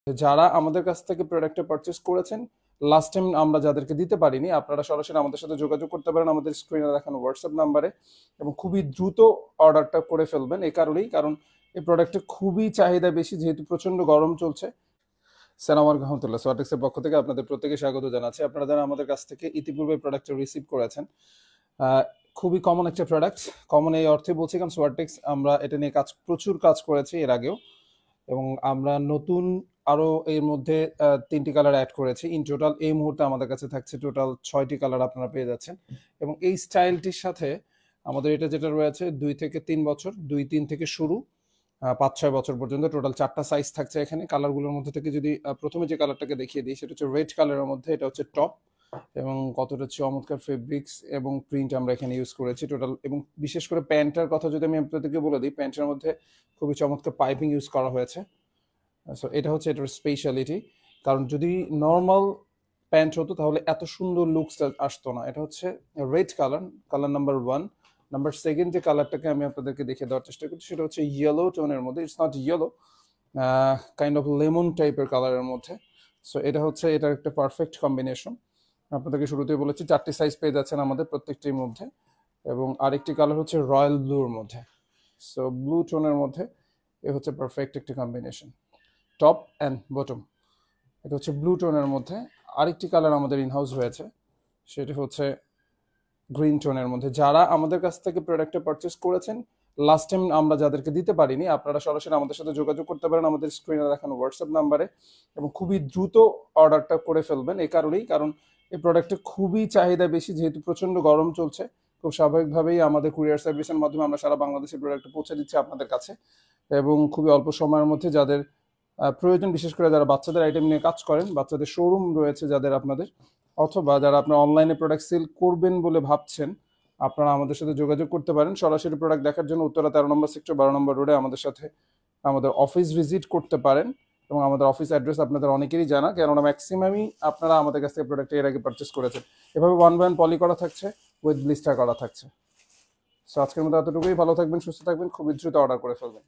যারা আমাদের কাছ থেকে প্রোডাক্টটা পারচেস করেছেন, লাস্ট টাইম আমরা যাদেরকে দিতে পারিনি, আপনারা সরাসরি আমাদের সাথে যোগাযোগ করতে পারেন আমাদের স্ক্রিনে দেখানো হোয়াটসঅ্যাপ নাম্বারে, এবং খুবই দ্রুত অর্ডারটা করে ফেলবেন। এই কারণেই, কারণ এই প্রোডাক্টের খুবই চাহিদা বেশি, যেহেতু প্রচন্ড গরম চলছে। সালাম আলাইকুম রহমতুল্লাহ। সোয়াটেক্সের পক্ষ থেকে আপনাদের প্রত্যেকে স্বাগত জানাচ্ছি। আপনারা যারা আমাদের কাছ থেকে ইতিপূর্বে প্রোডাক্টটা রিসিভ করেছেন, খুবই কমন একটা প্রোডাক্ট। কমন এই অর্থে বলছি কারণ সোয়াটেক্স আমরা এটা নিয়ে প্রচুর কাজ করেছি এর আগেও, এবং আমরা নতুন আরো এর মধ্যে 3টি কালার অ্যাড করেছি। ইন টোটাল এই মুহূর্তে আমাদের কাছে থাকছে টোটাল 6টি কালার আপনারা পেয়ে যাচ্ছেন। এবং এই স্টাইলটির সাথে আমাদের এটা যেটা রয়েছে 2 থেকে 3 বছর, 2-3 থেকে শুরু 5-6 বছর পর্যন্ত টোটাল 4টা সাইজ থাকছে এখানে। কালারগুলোর মধ্যে থেকে যদি প্রথমে যে কালারটাকে দেখিয়ে দিই, সেটা হচ্ছে রেড কালারের মধ্যে। এটা হচ্ছে টপ, এবং কতটা চমৎকার ফেব্রিক্স এবং প্রিন্ট আমরা এখানে ইউজ করেছি টোটাল। এবং বিশেষ করে প্যান্টটার কথা যদি আমি আপনাদেরকে বলে দিই, প্যান্টের মধ্যে খুবই চমৎকার পাইপিং ইউজ করা হয়েছে। সো এটা হচ্ছে এটার স্পেশালিটি, কারণ যদি নর্মাল প্যান্ট হতো তাহলে এত সুন্দর লুকস আসতো না। এটা হচ্ছে red colour, colour number 1। Number 2 যে কালারটাকে আমি আপনাদেরকে দেখে দেওয়ার চেষ্টা করছি, সেটা হচ্ছে ইয়েলো টোনের মধ্যে। It's not yellow, kind of lemon টাইপের কালারের মধ্যে। সো এটা হচ্ছে এটার একটা পারফেক্ট কম্বিনেশন। আপনাদেরকে শুরুতেই বলেছি 4টি সাইজ পেয়ে যাচ্ছেন আমাদের প্রত্যেকটির মধ্যে। এবং আরেকটি কালার হচ্ছে রয়্যাল ব্লুর মধ্যে। সো ব্লু টোনের মধ্যে এ হচ্ছে পারফেক্ট একটি কম্বিনেশন, টপ অ্যান্ড বটম। এটা হচ্ছে ব্লু টোনের মধ্যে। আরেকটি কালার আমাদের ইনহাউস হয়েছে, সেটি হচ্ছে গ্রিন টোনের মধ্যে। যারা আমাদের কাছ থেকে প্রোডাক্টটা পারচেস করেছেন, লাস্ট টাইম আমরা যাদেরকে দিতে পারিনি, আপনারা সরাসরি আমাদের সাথে যোগাযোগ করতে পারেন আমাদের স্ক্রিনে দেখানো হোয়াটসঅ্যাপ নাম্বারে, এবং খুবই দ্রুত অর্ডারটা করে ফেলবেন। এই কারণেই, কারণ এই প্রোডাক্টের খুবই চাহিদা বেশি, যেহেতু প্রচন্ড গরম চলছে। খুব স্বাভাবিকভাবেই আমাদের কুরিয়ার সার্ভিসের মাধ্যমে আমরা সারা বাংলাদেশে প্রোডাক্টটা পৌঁছে দিচ্ছি আপনাদের কাছে, এবং খুবই অল্প সময়ের মধ্যে। যাদের প্রয়োজন, বিশেষ করে যারা বাচ্চাদের আইটেম নিয়ে কাজ করেন, বাচ্চাদের শোরুম রয়েছে যাদের আপনাদের, অথবা যারা আপনার অনলাইনে প্রোডাক্ট সেল করবেন বলে ভাবছেন, আপনারা আমাদের সাথে যোগাযোগ করতে পারেন। সরাসরি প্রোডাক্ট দেখার জন্য উত্তরা 13 নম্বর সেক্টর 12 নম্বর রোডে আমাদের সাথে আমাদের অফিস ভিজিট করতে পারেন। এবং আমাদের অফিস অ্যাড্রেস আপনাদের অনেকেরই জানা, কেননা ম্যাক্সিমামই আপনারা আমাদের কাছ থেকে প্রোডাক্ট এর আগে পারচেস করেছেন। এভাবে 1 by 1 পলি করা থাকছে, উইথ ব্লিস্টার করা থাকছে। সো আজকের মতো এতটুকুই। ভালো থাকবেন, সুস্থ থাকবেন, খুবই দ্রুত অর্ডার করে ফেলবেন।